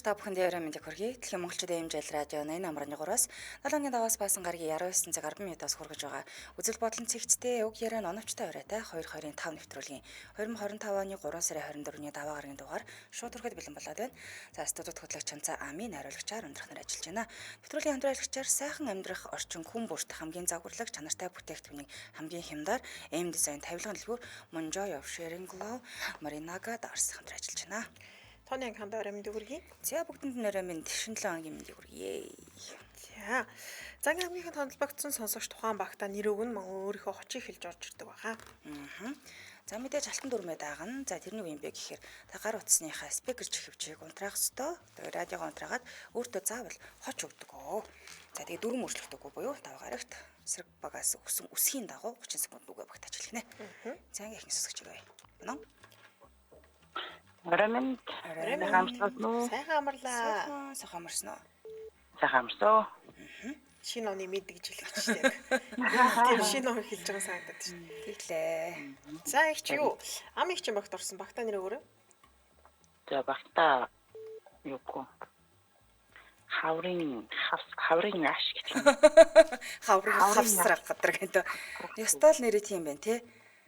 та бүхэнд яваа мэндийг хүргэе. Дэлхийн монголчууд эмжил радио 88.3-аас 7-ны даваас баасан гарагийн 19 цаг 10 минутаас хүргэж байгаа. Үзэл бодлон цэгцтэй уг яриа оновчтой оройтой 225 нэвтрүүлгийн 2025 оны 3 сарын 24-ний даваа гарагийн дугаар шууд хүрэхэд бэлэн болоод байна. За студид хөтлөгч Чанцаа Амийн хариулагчаар өндрөх нар ажиллаж байна. Нэвтрүүлгийн хамтраалагчаар сайхан амьдрах орчин хүн бүрт хамгийн загварлаг чанартай бүтээгдэхүүнийг хамгийн хямдар M design тавилгын дэлгүүр Monjoy of Sharing Love Marinaga Dars хамтран ажиллаж байна. Тооны анги хамт орой мэндийг хүргэе. За бүгдэнд нь орой минь 97 ангийн мэндийг хүргэе. За анги хамгийн тонлбогдсон сонсогч тухайн багтаа нэр өгн мөн өөрийнхөө хочийг хэлж орж ирдэг байгаа. За мэдээж алтан дүрмээ даагна. За тэрний үе юм бэ гэхээр та гар утасныхаа спикер чихвчийг унтраах ёстой. Тэгээ радиогоо унтраагаад өөртөө заавал хоч өгдөг. За тэгээ дүрм өөрчлөгдөггүй буюу тав гарагт эсрэг багаас өгсөн үсгийн дагуу 30 секунд үгээ багтааж хэлнэ. За анги ихний сонсогч байя. Байна уу? Рамэн сайхан амарлаа. Сайхан амарсан уу? сайхан амарсан. Шинэ оны мэд гэж хэлчихсэн. Тэр шинэ он хэлж байгаа санагдаад шин. Тэглээ. За их чи юу? Ам их чи багт орсон. Багтаа нэр өгөрөө. За багта юу гоо. Хаврын аш гэж юм. Хаврын хавсрах гэдэг. Ястал нэрээ тийм байна тий.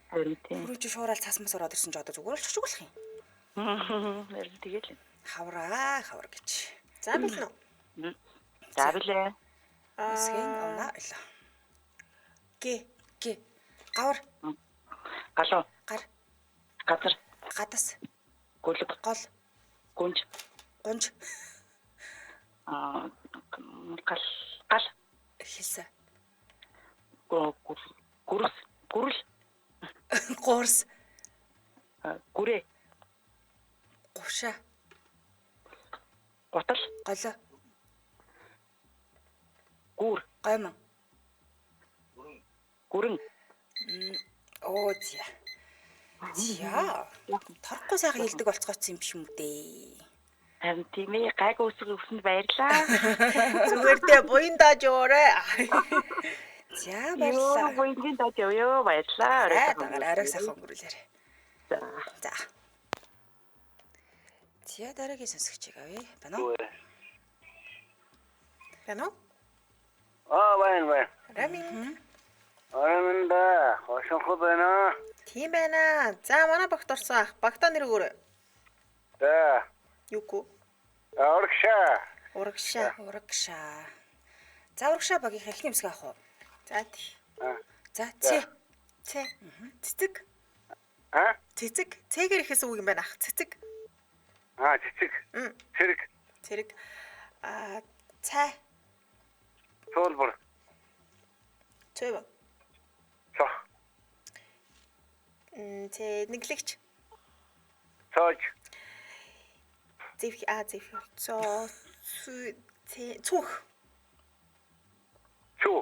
Харин тийм. Бүрүүч шуурал цасмас ороод ирсэн ч одоо зүгээр л чуг болох юм. Тэгэл. Хавар гэж. За билнэ. За билээ. Үсгийн оноо ила. Гэ. Гавар. Галуу. Гар. Газар. Гадас. Гүлэг. Гол. Гүнж. Гунж. Гал. Хэлсэ. Гүрс. Гүрэл. Гуурс. Гүрээ. Гувшаа. Гутал. Голоо. Гүр. Гомон. Гүрэн. Оо зя. Торхгүй сайхан хэлдэг болцгооцсон юм биш юм дээ. Харин тийм ээ гайг өсөнд баярлаа. Зүгээр дээ буян дааж өөрэй. За баярлалаа. Буянгийн даад явъя баярлаа. Арай сайхан өнгөрүүлээрэй. За. За дараагийн сонсогчийг авъя. Байна уу? Байна уу? Байна. Рамин. Да, хошонхоо байна. Тийм байна. За манай багт орсон ах. Багтаа нэр өгөрөө. Да. Юу гоо? Урагшаа. Урагшаа. За урагшаа багийнхаа эхний үсгээ авах уу? За тий. За Цэцэг. Цэцэг. Цэгээр ихэс үг юм байна ах. Цэцэг. Цэцэг. Цэрэг. Цай. Цуулбар. Цэв. Цох. Нэглэгч. Цоож. Цэвх. Цоо. Цүх. Чүү.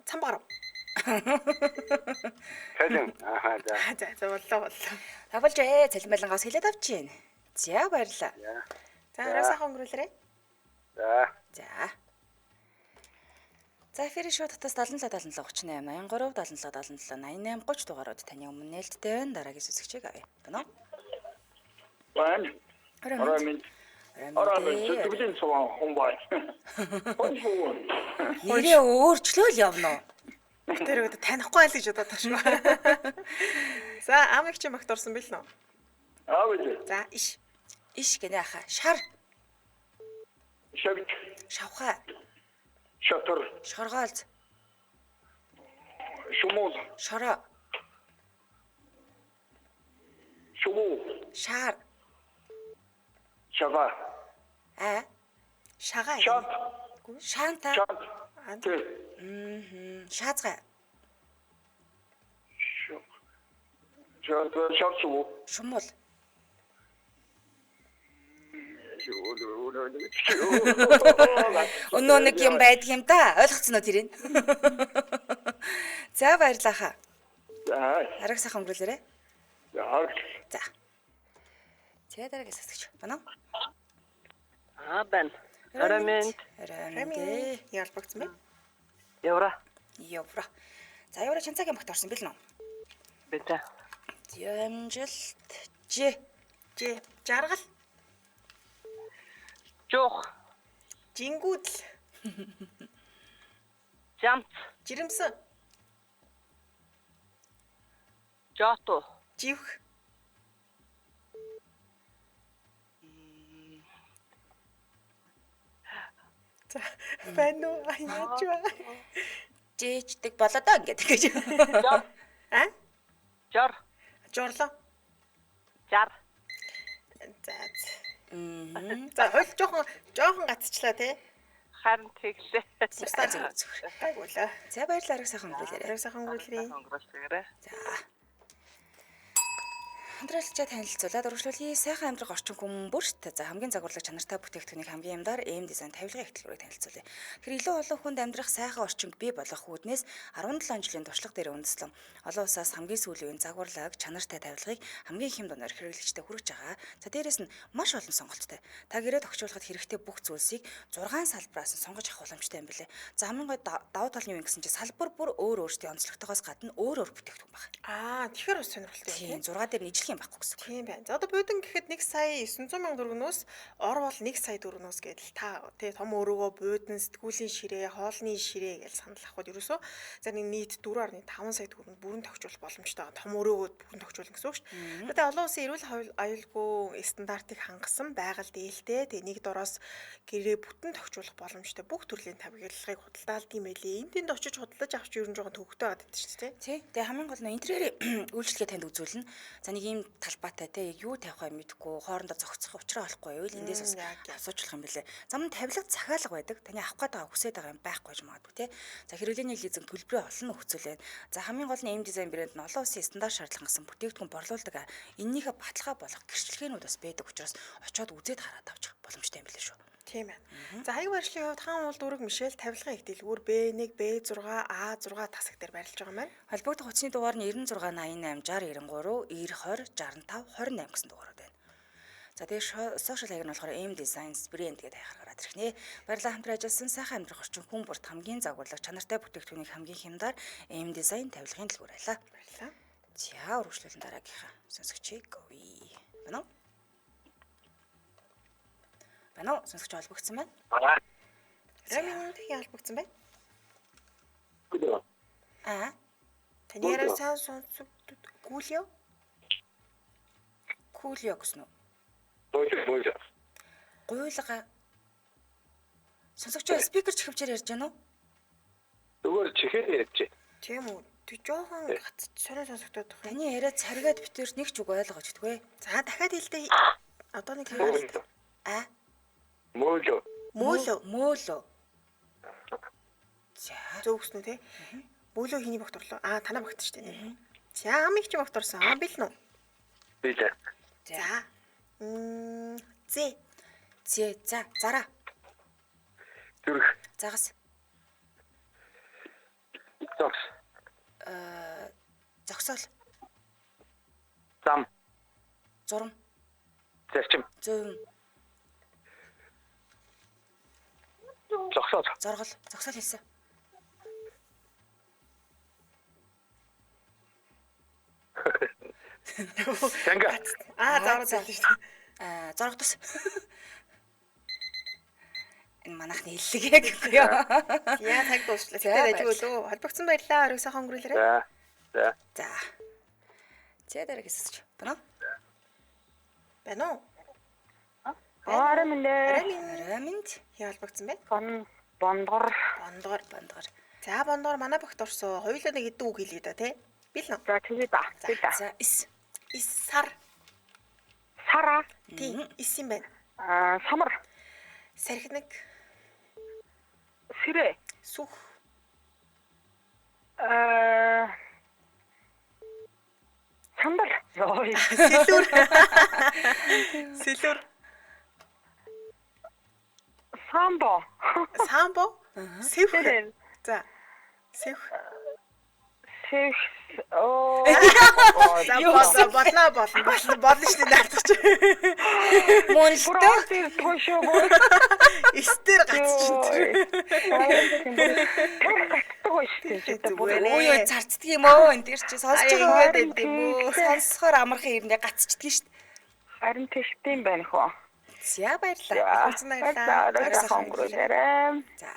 Цамбар. Цалин. За боллоо. Тавалж цалинбайлангаас хэлээд авчихъя. За баярлалаа. За арай сайхан өнгөрүүлээрэй. За эфирийн шоу татас 77 77 38 83 77 77 88 30 дугаарууд таны өмнө нээлттэй байна. Дараагийн сүсгчийг авъя. Байна уу? Байна. Орой Тэгвэл цуваа хомбай. нэрээ өөрчлөөл явна уу? Тэр өдөө танихгүй айл гэж бодоод таш. За ам их чи багт орсон бил нөө. Авъя. За иш. Иш гэнэ аха. Шар. Шавж. Шавхаа. Шатар. Шоргоолз. Шумул. Шороо. Шумул. Шаар. Шава. Шагаа. Шат. Шаанта. Шат. Шаазгай. Шатсуу. Шумул. Өнөө нэг юм байдаг юм да. Ойлгоцсон уу тэрийг? За баярлалаа хаа. Арай сайхан өнгөрүүлээрэй. За. Дараагийн сасгч. Байна уу? Байна. Рамэн. Ялбагцсан бэ? Явра. За явра Чанцаагийн багт орсон бил нөө. Бэтэ. Амжилт. Ж. Жаргал. Жуух. Жингүүдл. Жамц. Жирэмсэн. Жото. Живх. За байна уу? Яаж вэ? Жээждэг болоо доо ингээд гэж. Жор. А? Жор. Жорлоо. Жар. За. Мм. За хойл жоохон гацчлаа тий. Харин тэглээ. Бусдаа зүгээр. Гайгуулаа. За баярлалаа арга сайхан өнгөрүүлээрэй. Арай сайхан өнгөрүүлээ. Өнгөрүүлээрэй. За. Хамтралчаа танилцуулаад урагшлуулъя. Сайхан амьдрах орчин хүмүүст за хамгийн загварлаг чанартай бүтээгдэхүүнийг хамгийн ямдаар эм дизайн тавилгын ихтлгүүрийг танилцуулъя. Тэр илүү олон хүнд амьдрах сайхан орчинг бий болгох үүднээс 17 жилийн туршлага дээр үндэслэн олон улсаас хамгийн сүүлийн үеийн загварлаг чанартай тавилгыг хамгийн их хэмдунаар хэрэглэгчдэд хүргэж байгаа. За дээрэс нь маш олон сонголттой. Та гэрээ тогтоолоход хэрэгтэй бүх зүйлсийг 6 салбараас нь сонгож авах боломжтой юм билээ. За хамгийн гол давуу тал нь юу гэсэн чинь салбар бүр өөр өөрсдийн онцлогтойгоос гадна өөр бүтээгдэхүүн байна. Тэгэхээр бас сонирхолтой Тийм 6 дээр нийжлэх юм байхгүй гэсэн үг. Тийм байна. За одоо буудан гэхэд 1 сая 900 мянган төгрөгнөөс ор бол 1 сая төгрөгнөөс гэдэл та тий том өрөөгөө буудан сэтгүүлийн ширээ, хоолны ширээ гэж санал авахд ерөөсөө за нэг нийт 4.5 сая төгрөнд бүрэн тохижуулах боломжтой байгаа. Том өрөөгөө бүрэн тохижуулна гэсэн үг шүү дээ. Тэгээ олон улсын эрүүл аюулгүй стандартыг хангасан байгаль дээлтэй тэгээ нэг дороос гэрээ бүтэн тохижуулах боломжтой бүх төрлийн тавилгалыг худалдаалд юм байлээ. Энд тэнд очиж худалдаж авч ерөн жоохон төвөгтэй байдаг шүү дээ. Тий. Тэгээ хамгийн гол нь интерьерийн үйлчлэгээ танд үзүүлнэ. За нэг ийм талбайтай те юу тавих вэ мэдэхгүй хоорондоо зогцох учраа олохгүй юу л эндээс бас асуучлах юм билээ. Зам нь тавилга захиалга байдаг. Таны авах гээд байгаа хүсэж байгаа юм байхгүй ч магадгүй те. За хэрэглээний лизинг төлбөрийн олон нөхцөл байна. За хамгийн гол нь эм дизайн брэнд нь олон улсын стандарт шаардлага гэсэн бүтээгдэхүүн борлуулдаг. Эннийхээ баталгаа болох гэрчлэгээнүүд бас байдаг учраас очиод үзээд хараад авчих боломжтой юм билээ шүү. Тийм байна. За хаяг барьшлын хувьд хаан уул дүүрэг Мишель тавилгын их дэлгүүр B1, B6, A6 тасаг дээр байрлаж байгаа юм байна. Холбогдох утасны дугаар нь 96 88 60 93 90 20 68 гэсэн дугаарууд байна. За тэгээ сошиал хаяг нь болохоор M Designs Brand гэдэг хайхаар гараад ирэх нэ. Баярлалаа хамтран ажилласан сайхан амьдрах орчин хүн бүрт хамгийн загварлаг чанартай бүтээгдэхүүнийг хамгийн хямдар M Design тавилгын дэлгүүр байлаа. Баярлалаа. За үргэлжлүүлэн дараагийнхаа сонсогчийг говье. Байна уу? Байна уу? Сонсогч холбогдсон байна. Рамин тхи холбогдсон байна. Гүдөө. Таны яриа сайн сонсогд гүйлё. Кулио гэсэн үү? Боёо. Гуйлга. Сонсогчоо спикер чихвчээр ярьж байна уу? Зүгээр чихээр ярьж. Тийм үү. Тэг жоохон гацч сонио сонсогдоод байна. Таны яриа царгаад битэр нэг ч үг ойлгож өгдөггүй. За дахиад хэлдэ. Одоо нэг хэлээ. Мөөлөө. За. Зөв гэснү те. Мөөлөө хийний багтурлаа. Танаа багт штэ нэр. За амиг чи багтурсан. Бил нүү. Билээ. За. За. Зараа. Зүрх. Загас. Зогс. Зогсоол. Зам. Зурам. Зарчим. Зөв. Зогсоол. Зоргол. Зогсоол хэлсэн. Танга. Заавал хэлсэн шүү дээ. Зоргодос. Энэ манайхны хэллэг гэхгүй юу? Яа цаг дуусчлаа. Тэгтээ ажиг өлөө. Холбогдсон баярлаа. Орой сайхан өнгөрүүлээрэй. За. За дараа гэсэж. Байна уу? Байна уу? Раминд. Яа холбогдсон бэ? Бондгор. За бондгор манай багт орсоо. Хоёулаа нэг хэдэн үг хэлээ да тий. Бил нөө. За тэгээ да. За ис. Сар. Сара. Тий. Ис юм байна. Самар. Сархинаг. Сэрэ. Сүх. Сандал. Сэлүр. Самбо. Сэвх. За. Сэвх. За болно шүү дээ наадах чи. Мөнлтөө. Эстер гацчихсан. Ой зарцдаг юм оо энэ дэр чи сонсож байгаа юм уу? Сонсохоор амархан ирэндээ гацчдаг шүү дээ. Харин тэгтийн байна хөө. За баярлалаа. Хүлцэн баярлалаа. Арай хонгороо. За.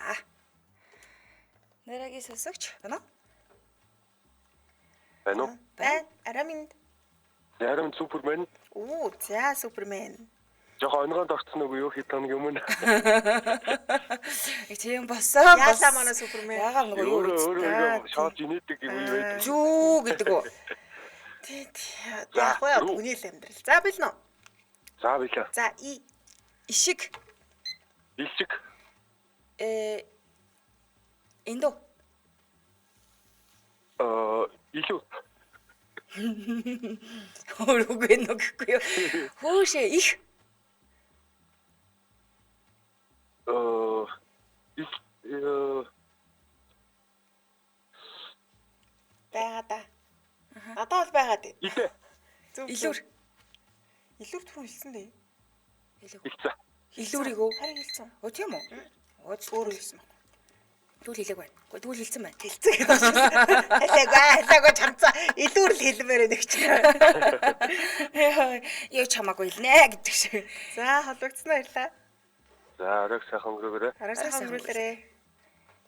Нэрээ сонсогч байна уу? Байна уу? Байна. Араминд. Ярам Супермен. Оо, за Супермен. Жохоо онгонд орцсон уу юу хэд тоног юм уу? Тийм босоо. Яалаа манай Супермен. Яагаад нөгөө юу Өөрөө шоолж инээдэг юм байдаг. зүү гэдэг үү? Тий. Яг уу хүний л амьдрал. За билнэ үү? За билээ. За и Ишиг Илчиг. эндөө Илүү. Хөрөөгөө нүгэхгүй юу? Хөөшөө их байгаа да. Надад бол байгаа дээ. Илээ. Зөв. илүүр Илүүр түрүү хэлсэн дээ. Илцээ. илүүрийг үү? Харин хэлсэн. Оо тийм үү? Оо Өөр хэлсэн баг. тэгвэл хэлээг байна. Гэхдээ тэгвэл хэлсэн байна. Хэлцээ гэдэг байна. Халаагаа чамцаа илүүр л хэлмээр нэг чинь. Яа чамаагүй хэлнэ гэдэг шиг. За холбогдсон баярлаа. За оройг сайхан өнгөрөөрэй. Арай сайхан өнгөрүүлээрэй.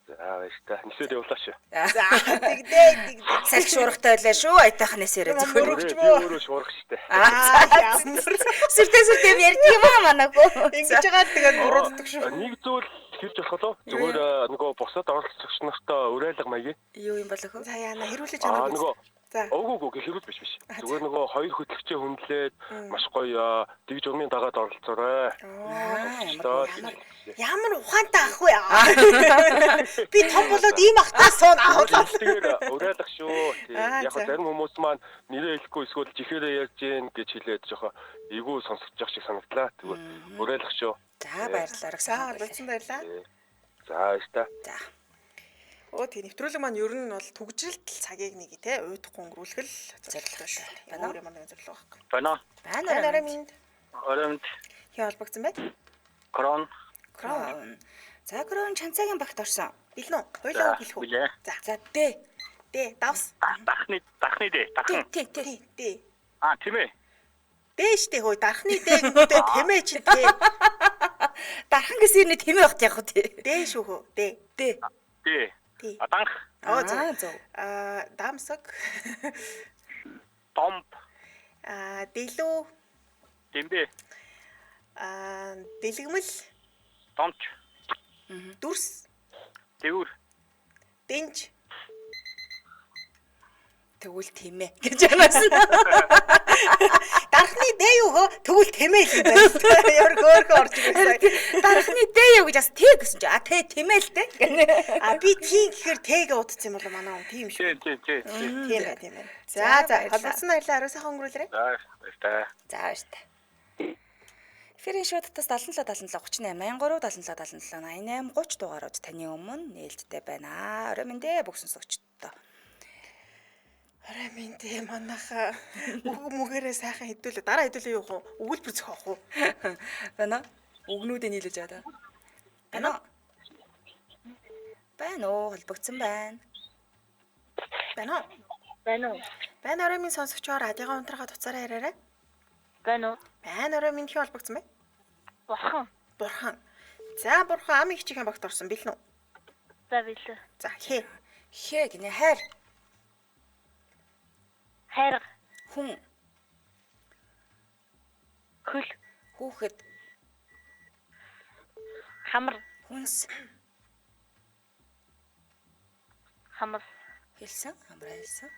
За баяр та. Нисээд явлаач. За тэгдээ. Салхи шуургатай байлаа шүү. Айтайхнаас яриа зөвхөн. Өөрөө шуурах штэ. Сүртэй ярьдаг юм аа манайгүй. Ингэж байгаа л тэгээд бурууддаг шүү. Нэг зүйл хэлж болох уу? Зүгээр нөгөө бусад оролцогч нартай уриалга маяг. Юу юм болох вэ? За яана хэрүүлж Аа чанаа. нөгөө За. Өгөөг хэрүүл биш. Зүгээр нөгөө хоёр хөтлөгчөө хүндлээд маш гоё тэгж урмын дагаад оролцоорой. Ямар ухаантай ах вэ? Би том болоод ийм ахтаа суун аваад. Тэгэхээр уриалга шүү. Аа, Яг за. зарим хүмүүс маань нэрээ хэлэхгүй эсвэл жихээрээ ярьж гин гэж хэлээд жоохоо эйгүү сонсож явах шиг санагдлаа. Тэгвэл уриалга шүү. За баярлалаа. За холбогдсон баярлаа. За баяр та. За. Оо тийм нэвтрүүлэг маань ер нь бол түгжрэлт цагийг нэг тий уйдахгүй өнгөрүүлэх л зорилготой шүү. Байна уу? Өөр юм нэг зорилго байхгүй. Байна. Байна Арай уу? минь Оромт хий холбогдсон бай. крон Крон. За крон чанцаагийн багт орсон. Билнэ үү? Хойлоо хэлэх үү? билээ. За дэ. Давс. Дахны дээ. Тий. Аа тийм ээ. Дээ штэ хөөе дархны дээ гэдэг тэмээ чи тий. Дархан гэсэн нэг тэмээ багт яг уу тий. Дээ шүү хөө. Дээ. Дэ. Тий. Тий. Аданх Оо Аа, зөв. зөв. Дамсаг. домп Дэлүү. дэмбэ Дэлгэмэл. домч Дүрс. тэвэр Дэнж. Тэгвэл тэмээ гэж янаас. Дархны дээ юу хөө? Тэгвэл тэмээ л юм байна. Ямар хөөрхөн орж ирсэн. Дархны дэ юу гэж бас тий гэсэн чи. А тий тэмээ л дээ. Би тийм гэхээр тэгээ удацсан юм бол манай он тийм шүү. тий. Тийм байна. За холбогдсон баярлалаа. Арай сайхан өнгөрүүлээрэй. За баяр та. За баяр та. Эфирийн шуудтаас 77 77 38 83 77 77 88 30 дугаарууд таны өмнө нээлттэй байна. Орой минь дээ бүх сонсогчдоо. Арай минь дээ манайха үгээрээ сайхан хэдүүлээ. Дараа хэдүүлээ юу хөө? Өгүүлбэр зөхөх уу? Байна. Өгнүүдээ нийлүүлж байгаа. Байна. Байна уу холбогдсон байна. Байна уу? Байна арай минь сонсогчоор радиогийн унтрахад туцаараа яриарай. Байна уу? Байна арай минь хий холбогдсон бай. Бурхан. За бурхан ам их чихэн багт орсон билнэ үү? За билээ. За хээ. Хээ гинэ хайр. Хайр, Хүн. хөл, Хүүхэд. хамар, Хүнс. хамар, Хэлсэн. Хамраа хэлсэн.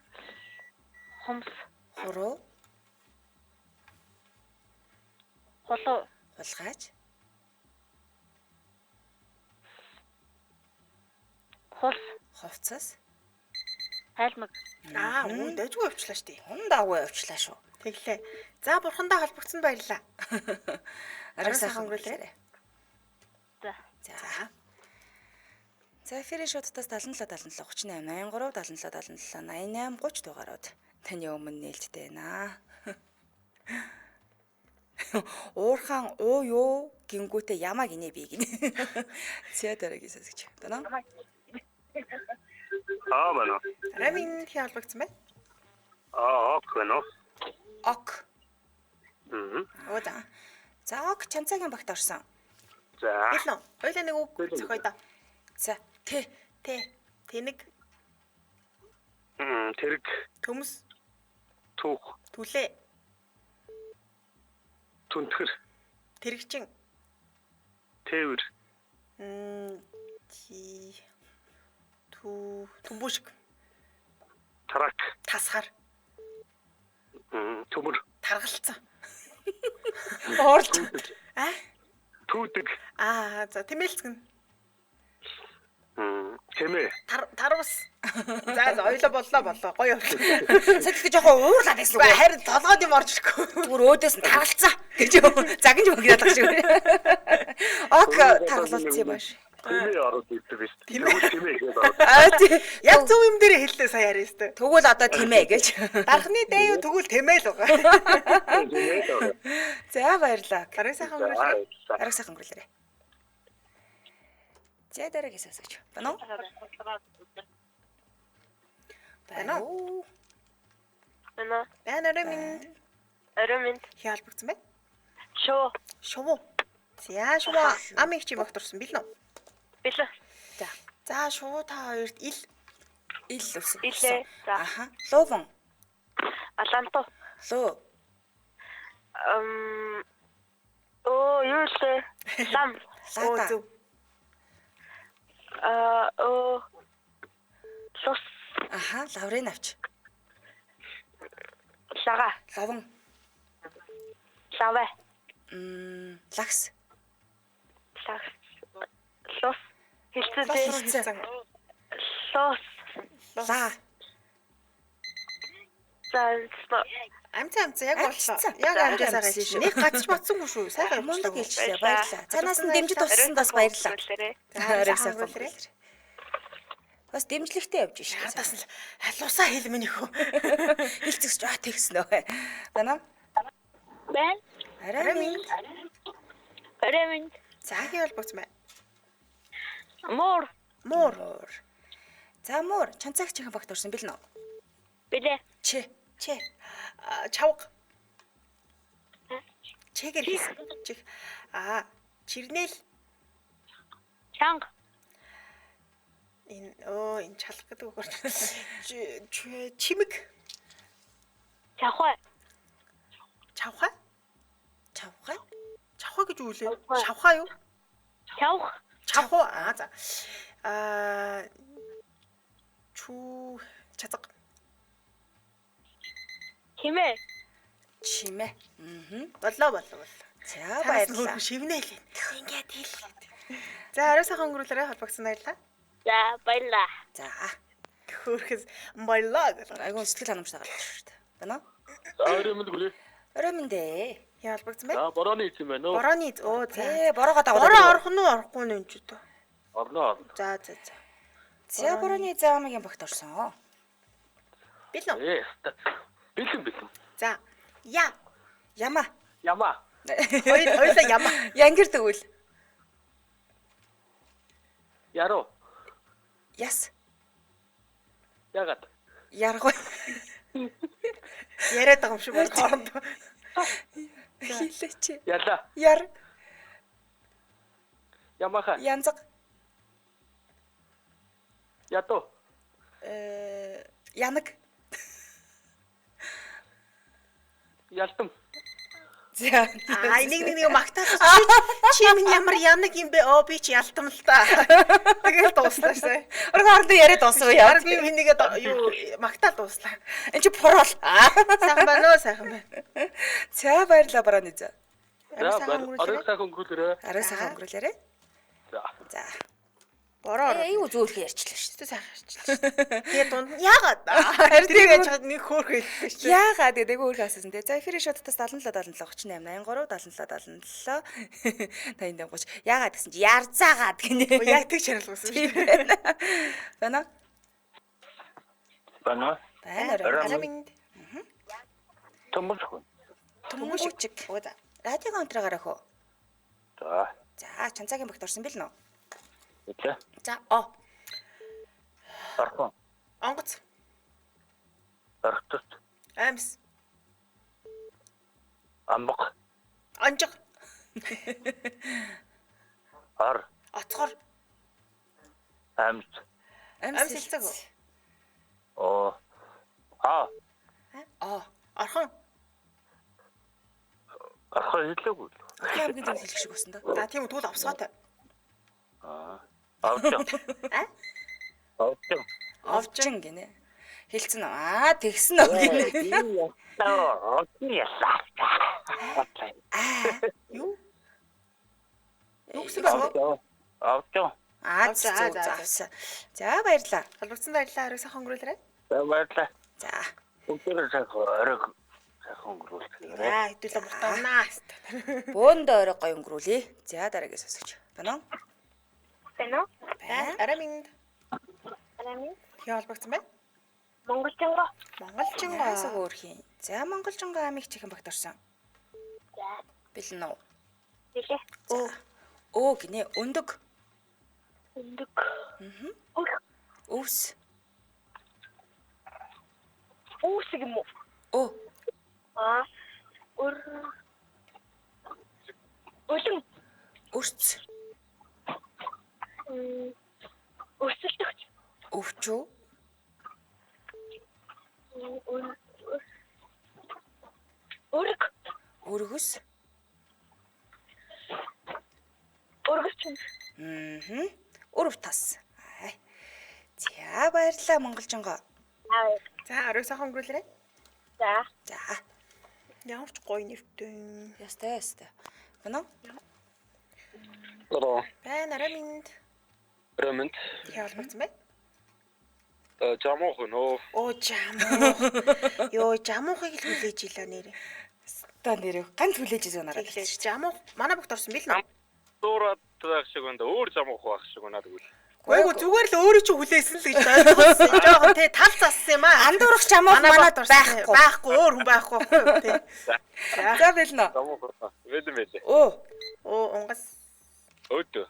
хумс, Хуруу. холоо, Хулгайч. хулс, Хувцас. хайлмаг, Үу дэжгүй явчлаа штий. Хүн дагуу явчлаа шүү. Тэглээ. За бурхандаа холбогдсон баярлаа. Арай сайхан сайхан өнгөрүүлээрэй. за, За. За эфирийн шуудтаас 77 77 38 83 77 77 88 30 дугаарууд таны өмнө нээлттэй байна. Уурхаан уу юу гингүүтээ ямаа гинэ би гинэ. Цэдэрэг эсэж байна. Аа байна. Арай минь хий холбогдсон бай. Аа ок байна. Ок. Оо за. За ок чанцаагийн багт орсон. За. Билнэ. Хоёлаа нэг үг зохио да. За Т. Тэнэг, Тэрэг, төмс, түүх, түлээ, түнтгэр, тэрэгчин, тээвэр, түмбүшг, тарак, тасгар, төмөр, таргалцсан. Оорч. түүдэг, За тэмээлцгэн. хэмээ, Тарвас. За ойлоо боллоо. Гоё явлаа. Сэтгэж жоохон уурлаад байсан Үгүй уу? харин толгойд юм орж ирэхгүй. Зүгээр өөдөөс нь таргалцсан гэж загинж мөгрээд байгаа шиг. Ок таргалцсан юм ааш. хэмээ ороод ирдэг биз. Хэмээ гэдэг. Тий. Яг зөв юм дээр хэллээ сая яриа өстө. Тэгвэл одоо тэмээ гэж. Дархны дайв тэгвэл тэмээл байгаа. За баярлаа. Арай сайхан өнгөрүүлээ. Арга сайхан өнгөрүүлээрэй. За дараагийн асууж. Байна уу? Байна уу? Манай Арай минь Арамын хялбагцсан байна. шоо Шувуу. За шувуу амиг чи багт орсон билнэ. билээ. За шувуу та хоёрт ил Ил Илээ. За. Аха. Луван. Аланто. Луу. Юу лээ? Лам. Лата. зөв. Лус. Аха. Лаврын авч. Лага. Ловон. Лавэ. Лагс. Лагс. Лус. Хилцээ. Хилцээ. Лус. Ла. За. Амц яг боллоо. Амцсан. Яг амжаасаа Амцсан гайж. шүү. Нэг гацч матсангүй шүү. Сайхан Мундаг явчихлаа. хэлчихлээ. Баярлалаа. Цаанаас нь дэмжид туссанд бас баярлалаа. Арай сайхан өнгөрүүлээрэй. Бас дэмжлэгтэй явж шүү. Хардаас л халуусаа хэлмэн ихөө. Хилцэгч тэгсэн нөө. Байна уу? Бэн. Арай минь. Арамын Цагийн холбогдсон байна. мор. Муур. За муур чанцаагч хэн багт орсон бил нөө. Билээ. Чи. Чавга. Чигэр хийсэн. Чих. Чирнэл. Чанга. Энэ чалах гэдэг үг орч. Чимэг. Чахва. Чавха. Чавга. Чавха гэж юу лээ? Чавха юу? Чавх. Чавху. За. Чацаг. Химээ. Чимээ. Боллоо. За баярлалаа. Шивнээл. Ингээд хэл. За арай сайхан өнгөрүүлээрэй холбогдсон баярлаа. За баярлаа. За. Хөөхөс баярлаа гэх. Айгуун сэтгэл ханамжтай гарч шүү дээ. Байна уу? Аримд гүлээ. Орой минь дээ. Яа холбогдсон байна? За борооны эзэн байна уу? Борооны за. Бороо дагуулдаг. Бороо орох нь уу орохгүй нь энэ ч үү? Орноо. За. За борооны заамгийн багт орсон. Билнэ. Бэлэн. За. Яма. Ямаа. Хоёулаа яма. Янгир тэгвэл. Яруу. Яс. Ягаад? Яргой. Яриад байгаа юм шиг байна хоорондоо. Хилээч. Ялаа. Яр. Ямаха. Янзаг. Ядуу. Янаг. Ялтам. За. Нэг магтаад чи минь ямар янаг юм бэ? Би ч ялтам л та. Тэгэл дууслаа сая. Хоорондоо яриад дуусав яа. Арг би минийгээ юу магтаад дууслаа. Энд чи пурал. Сайхан байна. За баярлалаа борооны за. Арай сайхан өнгөрүүлээрэй. Арай сайхан өнгөрүүлээрэй. За. Бороо. Аюу зөөлхөн ярьчлаа шүү. Сайхан ярьчлаа. Тэгээ дунд нь яагаад? Тэрийг яаж чад нэг хөөх хэллээ шүү. Яагаад гэдэг өөр хаасан те. За эфирийн шоудтаас 77 38 83 77 77 58 30. Яагаад гэсэн чи ярзаагаад гинэ. Яг тэг шарилгуулсан шүү. Байна. Байна. Араминд. Төмөр. Төмөшиг. Өөда. Радио контрагаараа хөө. За. За чанцаагийн багт орсон бил нөө. За Архан. Онгоц. Архтус. Амс. Амбаг. Онжиг. Ор. Оцгор. Амс. Амс хэлцээг үү? Оо. А. Орхон. Архаа хэлээгүй. Хамгийн зөв хэлэх шиг болсон да. За тийм үү тэгвэл овсгоотой. Авчаа. Авчаа. Овчин гинэ. Хэлцэн үү? Тэгсэн үү гинэ. Юу? Юу гэсэн бэ? Авчаа. За за. За баярлаа. Холбогдсон баярлалаа. Орой сайхан өнгөрүүлээрэй. Баярлалаа. За. Бүгдээ сайхан өнгөрүүлчихлээ. Яа, хэдүүлээ муртаанаа. Бөөндөө орой гоё өнгөрүүлье. За дараагийн сонсогч. Байна уу? Байна уу? Араминд. Арамин. Хий холбогдсон бай. Монголчонго. Монголчинго. Яасаг өөрхийн. За Монголжонго амиг чихэн багт орсон. За. Бэлэн үү? Билээ. Өө гинэ. Өндөг. Өндөг. Өвс. Үсэг юм уу? Өө. Улин. Өрц. Өрсөлдөгч. Өвчөө. Өрг. Өргөс. Өргөч. Өрөв тас. За баярлалаа Монголжонго. За, орой сайхан өнгөрүүлээрэй. За. За. Ямар ч гоё нэртэй. Ястай. Байна уу? Оо. Байна араминд. Ромент. Хий холбогдсон бай. Жамох нөө. Оо жамуу. Йоо, жамуухыг л хүлээж илээ нэрээ. Та нэрээ ганц хүлээж изүү нараад. Тэглэж жамуу. Манай бүгд орсон бил нэ. Дуураад байх шиг байна. Өөр жамох байх шиг байна тэгвэл. Гүйгүй зүгээр л өөрөө чи хүлээсэн л гэж ойлгосон. Жоохон тий тал зассан юм аа. Андуурах чамаа манад байхгүй. Байхгүй өөр хүн байхгүй тий. За бэлнэ. Жамох. Välе. Оо унгас. Өдөө.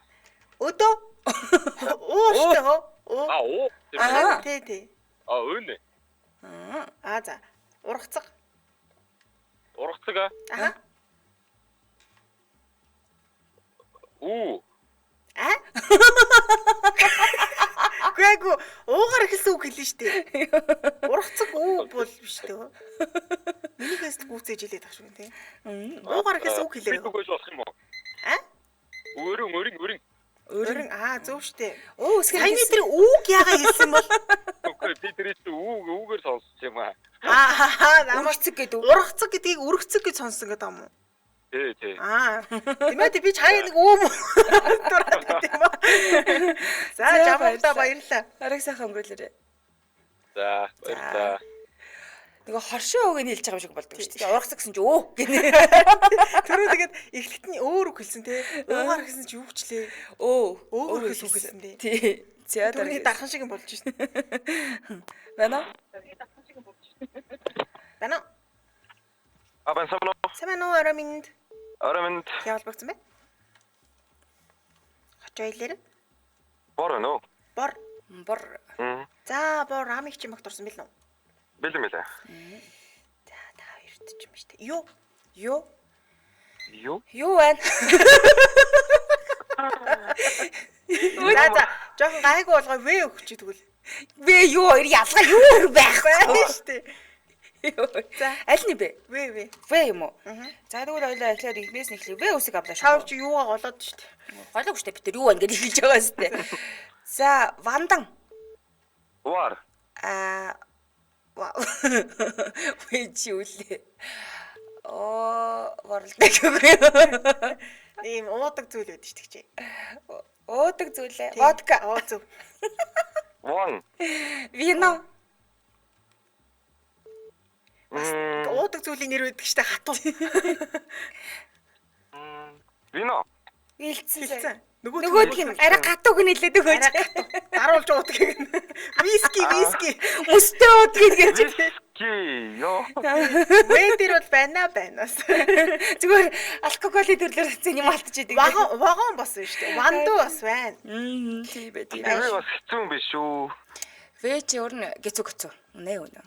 Өдөө. Оо штэ хоо. Оо. Тий. Өнө. За. Ургацэг. Ургацэг. Аха. Үү. Гүйгүй уугаар эхэлсэн үг хэлнэ штэ. Ургацэг үү бол биш дээ. Минийхээс гүцээж илээд тах шүү тий. Уугаар эхэлсэн үг хэлээрэй. Үгүй болох юм уу? Өрин. Өрин зөв штэ. Саяны Тэр үг яага хэлсэн бол Үгүй би тэр чинь үүгээр сонсч юм аа. Ургацэг гэдэг. Ургацэг гэдгийг өргөцөг гэж сонссон гэдэг юм уу? Тий. Тиймээ би чаяа нэг өөм дураад гэдэг юм уу? За жамуудаа баярлалаа. Арай сайхан өнгөрүүлээрэй. За баярлалаа. Нөгөө хоршоо үг нь хэлж байгаа юм шиг болдог шүү дээ. Ургацэг гэсэн чи өө гинэ. Тэрөө тэгээд эхлэлт нь өөр үг хэлсэн те. Уугаар хэлсэн чи юу ч лээ. Өөр хэлсэн үг хэлсэн те. Тий. За Түрний дархан шиг юм болж шин. Байна уу? Байна. Абан самно. Самано араминд. Арамент. Хий холбогдсон бай. Хачаа хэлээрэй. Бор нөө. Бор. За бор амиг чи магт орсон бил нөө. Бэлэн. За та хоёрт ч юм штэ. Юу? Юу байна? За жоохон гайгүй болгоо вэ өгч тэгвэл. Вэ юу хоёр ялгаа юу байхгүй штэ. За аль нь бэ? Вэ юм уу? За тэгвэл ойлоо эхлээд ихнээс нь эхлэе. Вэ үсэг авлаа шүү. Тавч юугаа голоод штэ. Голоогүй штэ бид тэр юу байна гэж хэлж байгаа штэ. За вандан. Вар. Вэ чи үлээ. Ворлдог үгүй. Ийм уудаг зүйл байдаг штэ чи. Уудаг зүйлээ. Водка. Зөв. Вон. Вино. Уудаг зүйлийн нэр байдаг штэ хатуу. Вино. Хэлцэн. Нөгөөдг юм арай гатууг нь хэлээд өгөөч. Даруулж уудаг гэх. Виски. Мөстөө уудгийг гэж. Ёо. Вэ дээр бол байнаас. Зүгээр алкоголын төрлөөр цэний малтж идэг. Вагон бас байна штэ. Ванду бас байна. Тийм бай. Би бас хэцүү юм биш шүү. Вэ чи өөр нь гэцүү. Үнэ.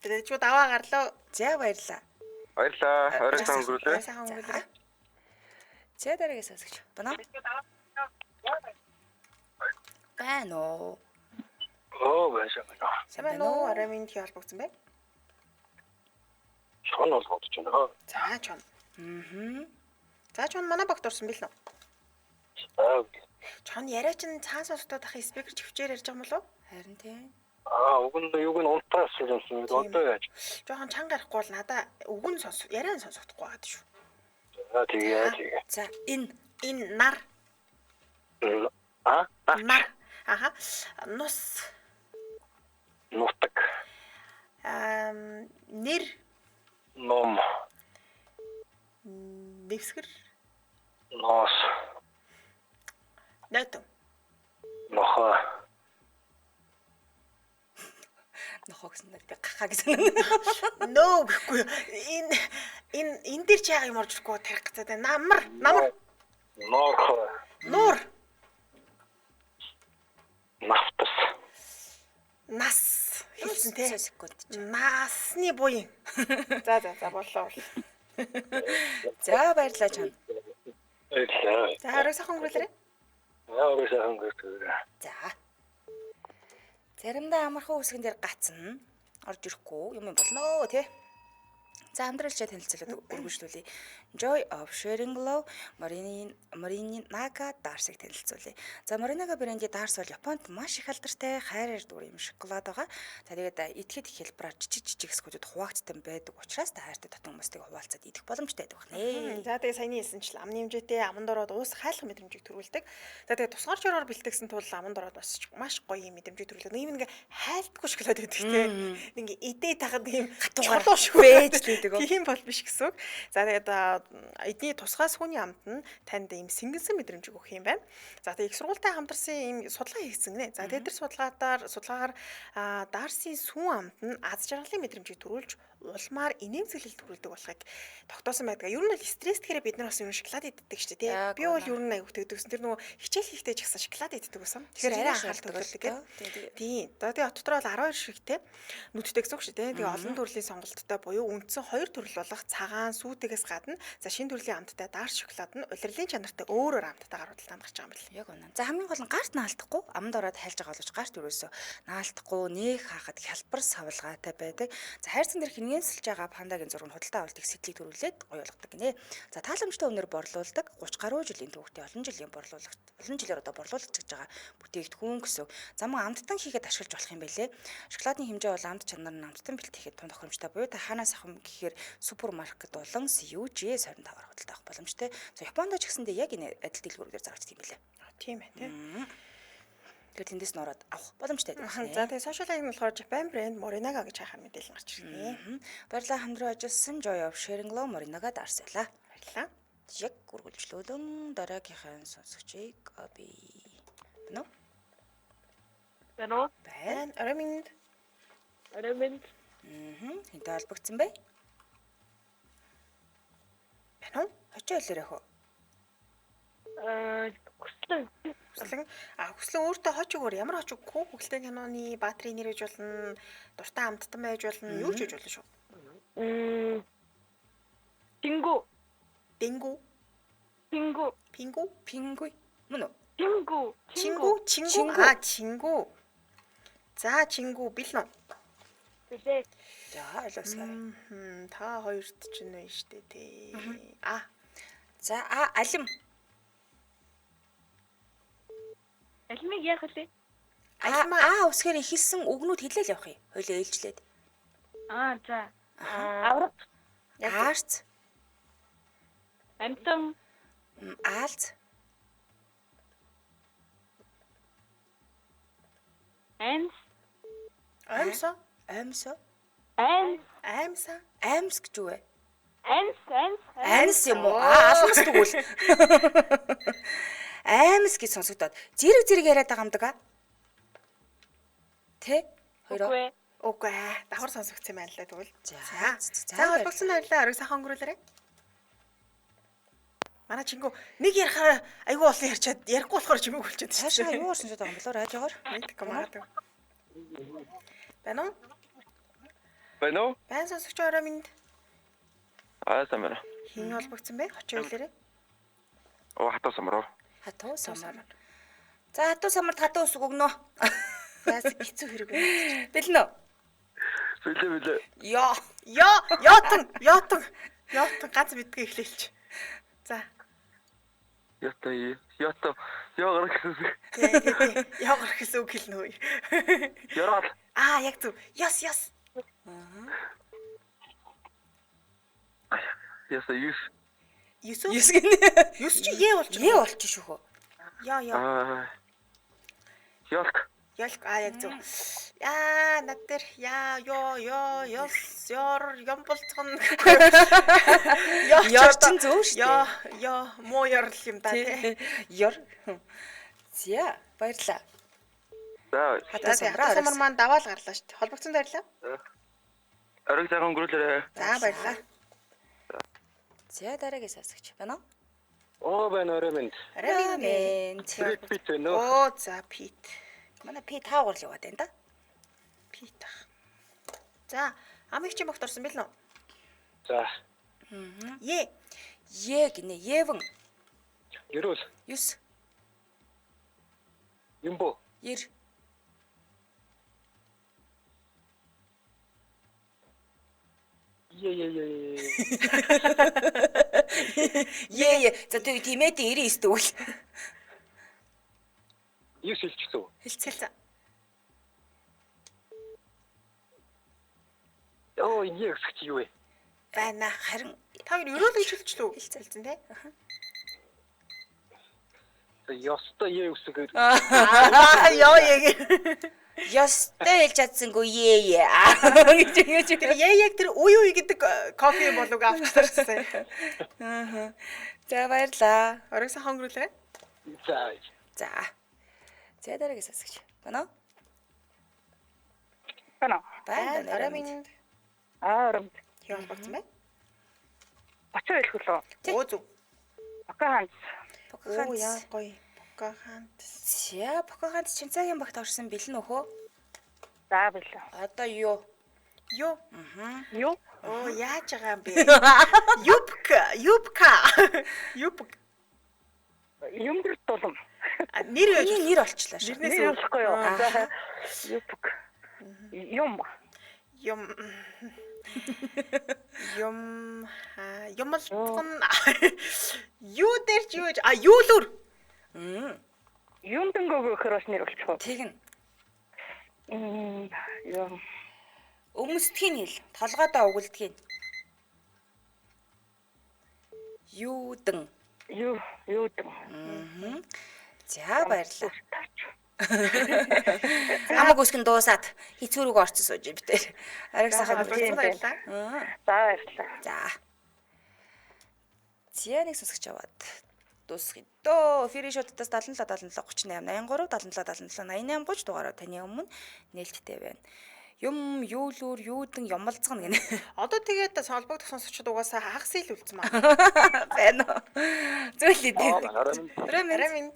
Тэгээд чууд аваа гарлаа. За баярлаа. Баярлалаа. Орой сайн өнгөрүүлээ. Сайхан өнгөрүүлээ. За дараагийн сонсогч. Байна уу? Байна уу? Байшаа байна. Сайн уу? Арай минь хий холбогдсон бай. Шон бол бодож байна. За чон. Мм. За чон манай багт орсон бил нөө. Аа. Чон яриа чин цаанаас сонсдоод ах спикер ч хөвчээр ярьж байгаа юм болов? Харин тий. Уг нь юуг нь унтаас сонссон. Одоо яаж. Жохон чанга гарахгүй бол надаа үг нь яриа нь сонсохдохгүй байгаад шүү. Тэгээ. За энэ нар Аа? нар аха нус Нутаг. нэр Ном. дэвсгэр Нос. нэтэн Нохоо. нохоо гэсэн би гахаа гэсэн. нөө гэхгүй энэ дээр чи яа юм орж ирэхгүй тарих гэдэг намар Нохоо. нуур Нафтас. нас хэлсэн те Секунд. насны буян за боллоо За баярлалаа чанд. за хараа сайхан өнгөрүүлээрэй За. Заримдаа амархан үсгэн дээр гацна. Орж ирэхгүй юм болно тий. За хамтралчаа танилцуулаад үргэлжлүүлье. Joy of Sharing Love Morinaga Darcy-г танилцуулъя. За Morinaga брендийн Darcy бол Японд маш их алдартай хайраар дүүр юм шоколад байгаа. За тэгээд идэхэд их хэлбэрээр жижиг эсгүүдэд хуваагдсан байдаг учраас та хайртай дотн хүмүүстийг хуваалцаад идэх боломжтой байдаг нэ. за тэгээ саяны хэлсэнчлэн амны хэмжээтэй аманд ороод уус хайлах мэдрэмжийг төрүүлдэг. За тэгээ тусгаар жороор бэлтгэсэн тул аманд ороод бас маш гоё юм мэдрэмжийг төрүүлдэг. Ийм ингээ хайлтгүй шоколад байдаг те. Ингээ идээд тахад ийм Хатуугаар шоколад байдаг. Тийм бол биш гэсэн үг. За тэгээд эдний тусгай сүүний амт нь танд ийм сэнгэнсэн мэдрэмжийг өгөх юм байна. За тэгээд их сургуультай хамтарсан ийм судалгаа хийгдсэн гинэ. За тэгээд тэр судалгаагаар Darcy сүүн амт нь аз жаргалын мэдрэмжийг төрүүлж улмаар инээмсэглэл төрүүлдэг болохыг тогтоосон байдаг. Ер нь бол стресс гэхээр бид нар бас юм шоколад иддэг шүү дээ, тий. Би бол ер нь аяг тэгдэгсэн. Тэр нөгөө хичээл хийхдээ ч гэсэн шоколад иддэг байсан. Тэгэхээр арай анхаарал төвлөрдөг гэх. Тийм. Тэгээд дотор бол 12 шигтэй нүдтэй гэсэн үг шүү дээ. Тэгээд олон төрлийн сонголттой буюу үндсэн 2 төрөл болох цагаан, сүйтгэс гадна за шинэ төрлийн амттай Darcy шоколад нь улирлын чанартай өөрөөр амттайгаар худалдаанд гарч байгаа юм байна. Яг үнэн. За хамгийн гол нь гарт наалтахгүй, амд ороод хайлж байгаа боловч гарт өрөөсөө наалтахгүй, нэг хаахад хялбар савлгаатай байдаг. За хайрцан дэр хингээсэлж байгаа пандагийн зураг нь худалдаа авалтыг сэтлийг төрүүлээд гоё болгодог гинэ. За тааламжтай үнээр борлуулдаг 30 гаруй жилийн төвөгтэй олон жилээр одоо борлуулж байгаа бүтээгдэхүүн гэсэн. Замун амттан хийгээд ашиглаж болох юм байлээ. Шоколадны хэмжээ бол амт чанар нь амттан бэлтгэхэд тун тохиромжтой буюу та хаанаас авах юм гэхээр супермаркет болон CUG 25-аар худалдаа авах боломжтой. За Японд ч гэсэндээ яг энэ адил дэлгүүрээр зарагддаг юм байлээ. Тийм ээ тий. Тэгэхээр тэндээс нь ороод авах боломжтой байдаг байна. За тэгээ сошиал аяг нь болохоор Japan brand Morinaga гэж хайхаар мэдээлэл гарч ирнэ. Баярлалаа хамтран ажилласан Joy of Sharing Love Morinaga Darcy байлаа. Баярлалаа. Яг үргэлжлүүлэн дараагийнхаа сонсогчийг би байна уу? Байна уу? Байна. Араминд. Хинтэй холбогдсон бай. Байна уу? Хочоо хэлээрэй хөө. Хүслэн өөртөө хоч өгөр ямар хоч өгөх вэ? Хүлтэй киноны баатрийн нэр гэж болно, дуртай амттан байж болно, юу ч гэж болно шүү. Дингу. Пингуй. Мөн үү? Чингу. Чингу. За чингу билнэ. За ойлгосноо. Та хоёрт ч нэ штэ тий. За алим. Алимыг яах вэ? Үсгээр ихэлсэн үгнүүд хэлээл явах юм. Хойлоо ээлжлээд. За. Авраг. Аарц. Амтан. Аалц. Аимса. Аймс гэж юу вэ? Анс. Анс юм уу? Алмас тэгвэл. Аймс гэж сонсогдоод зэрэг яриад байгаа юм даа. Тэ? Хоёроо. Үгүй давхар сонсогдсон юм байна лээ тэгвэл. За холбогдсон баярлалаа. Ориг сайхан өнгөрүүлээрэй. Манай чингүү нэг ярихаар айгүй олон ярьчаад ярихгүй болохоор чимээг болчиход байна. Цаашаа юу орсон ч байгаа юм болоо радиогоор. Мэдээгүй магадгүй. Байна уу? Байна сонсогч ороо минь. Сайн байна. Хин холбогдсон бэ? Очоо хэлээрэй. Оо хатуу самруу. Хатуу самар. За хатуу самарт хатуу ус өгнө. Яас хэцүү хэрэг байна. Бэлнэ. Билээ. Яатан ганц мэдгээ эхлэвч. За. Ята яагаар гэсэн. Тий. Яагаар гэсэн үг хэлнэ үү? Ярал. Яг зөв. Яс. Яса юус. Юсү? Юс гинэ. Юс чи Е болчих. Е болчих шүү хөө. Яа. Ялк. Яг зөв. Над дээр ямболцгон. Ёрчин зөв шүү дээ. Муу ёрл юм да тий. Ёр. Зя баярлаа. За. Хатуу самраа. Самар маань даваал гарлаа шүү дээ. Холбогдсон баярлаа. Орой цагаан өнгөрүүлээрэй. За баярлаа. За дараагийн сасагч байна уу? Оо байна орой минь. Рамент. Пит байна уу? Оо за Пит. Манай P таагуул яваад байна да. Пит. За амигч юм огт орсон бил нөө. За. Е. Е гинэ. Евэн. Ерөөл. 9. Юмбо. 9. Е. За тиймээ 99 дүүл. 9 хэлчихсэн. Хэлцэлсэн. Оо энэ хэсэг юу вэ? Байна. Харин Та хоёр өрөөл гэж хэлчихлээ. Хэлцэлсэн тий. Ёстой яа үсгээр. Яа яг. ёстой хэлж чадсангүй е. гэж. Тэр яг тэр уу гэдэг кофе болов авчихсан. За баярлаа. Орой сайхан өнгөрүүлээ. За. За. За дараагийн сасагч. Байна уу? Байна. Байна. Орой минь Ором. яа болсон бэ? Очоо хэлхүүлээ. Оо зөв. Покаханс. Оо яа гоё. Покахант. За Покахант Чинцаагийн багт орсон бэлэн өхөө. За билээ. Одоо юу? Юу? Юу? Оо яаж байгаа юм бэ? Юбка. Юмдэр тулам. Нэр яаж? Нэр олчлаа шүү. Нэрнээс Нэр болохгүй юу? Аа. Юпк. Юм. Юмалцгон. Юу дээр ч юу юулүр. Юм дэнгөө гэхээр бас нэр болчих уу? Тэгнь. Юм. Өмсдгийн хэл. Толгойдоо угилдгийн. Юудэн. Юудаг. За баярлаа. Хамаг үсгэн дуусаад хэцүүрүүг орцсон сууж битээр. Ариг сайхан Баярлалаа. За баярлалаа. За. Зя нэг сонсогч яваад дуусгая. Дөө фири шотдоос 77 77 38 83 77 77 88 30 дугаараар таны өмнө нээлттэй байна. Юм юулүр юудэн юмалцгана гинэ. Одоо тэгээд солбогдох сонсогчд угаасаа хагас ил үлдсэн маа. Байна уу? Зөвлөд. Орой минь.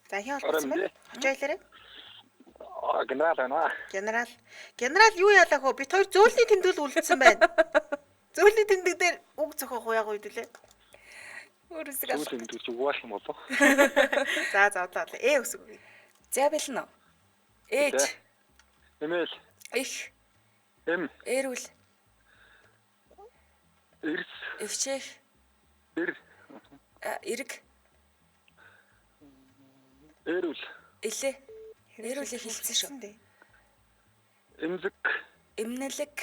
За хин олцсон бэ? Очоо хэлээрэй. Генерал байна. Генерал юу яалаа хөө? Бид хоёр зөөлний тэмдэглэл үлдсэн байна. Зөөлний тэмдэг дээр үг зохиох уу хэдүүлээ. Өөрөөсөө Сүүлийн мэдүүлж угаал юм болов. За одлоо. Өсөг. За бэлэн үү? Ээж. Эмэл. Их. Эм. Эрүүл. Эрс. Эвчээх. Эрэг. Эрүүл. Илээ. Эрүүлээ хэлсэн шүү. Эмзэг. Эмнэлэг.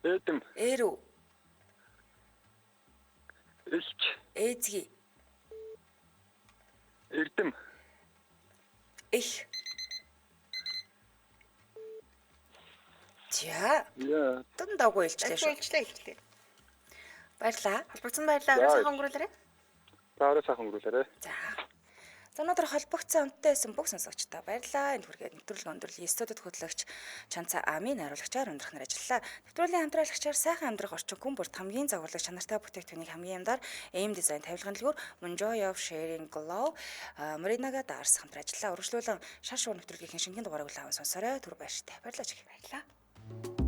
Эдэм. Эрүү. Элч. Ээзги. Эрдэм. Их. За. Яа. Дундаагүй илчлээ шүү. Илчлээ. Баярлаа. Холбогдсон баярлалаа. Орой сайхан өнгөрүүлээрэй. Таараа сайхан өнгөрүүлээрэй. За. За өнөөдөр холбогдсон онтой байсан бүх сонсогчдоо баярлалаа. Энд хүргээд нэвтрүүлгийн өндөрлөлийн студид хөтлөгч Чанцаа Амийн хариулагчаар өндрөх нар ажиллаа. Нэвтрүүлгийн хамтраалагчаар сайхан амьдрах орчин хүн бүрт хамгийн загварлаг чанартай бүтээгдэхүүнийг хамгийн амдаар AIM Design тавилгын дэлгүүр Monjoy of Sharing Glow Marinaga Dars хамтран ажиллаа. Үргэлжлүүлэн шар шуур нэвтрүүлгийн шинэхэн дугаарыг улаан сонсорой. Түр баяртай. Баярлалаа. Баярлалаа.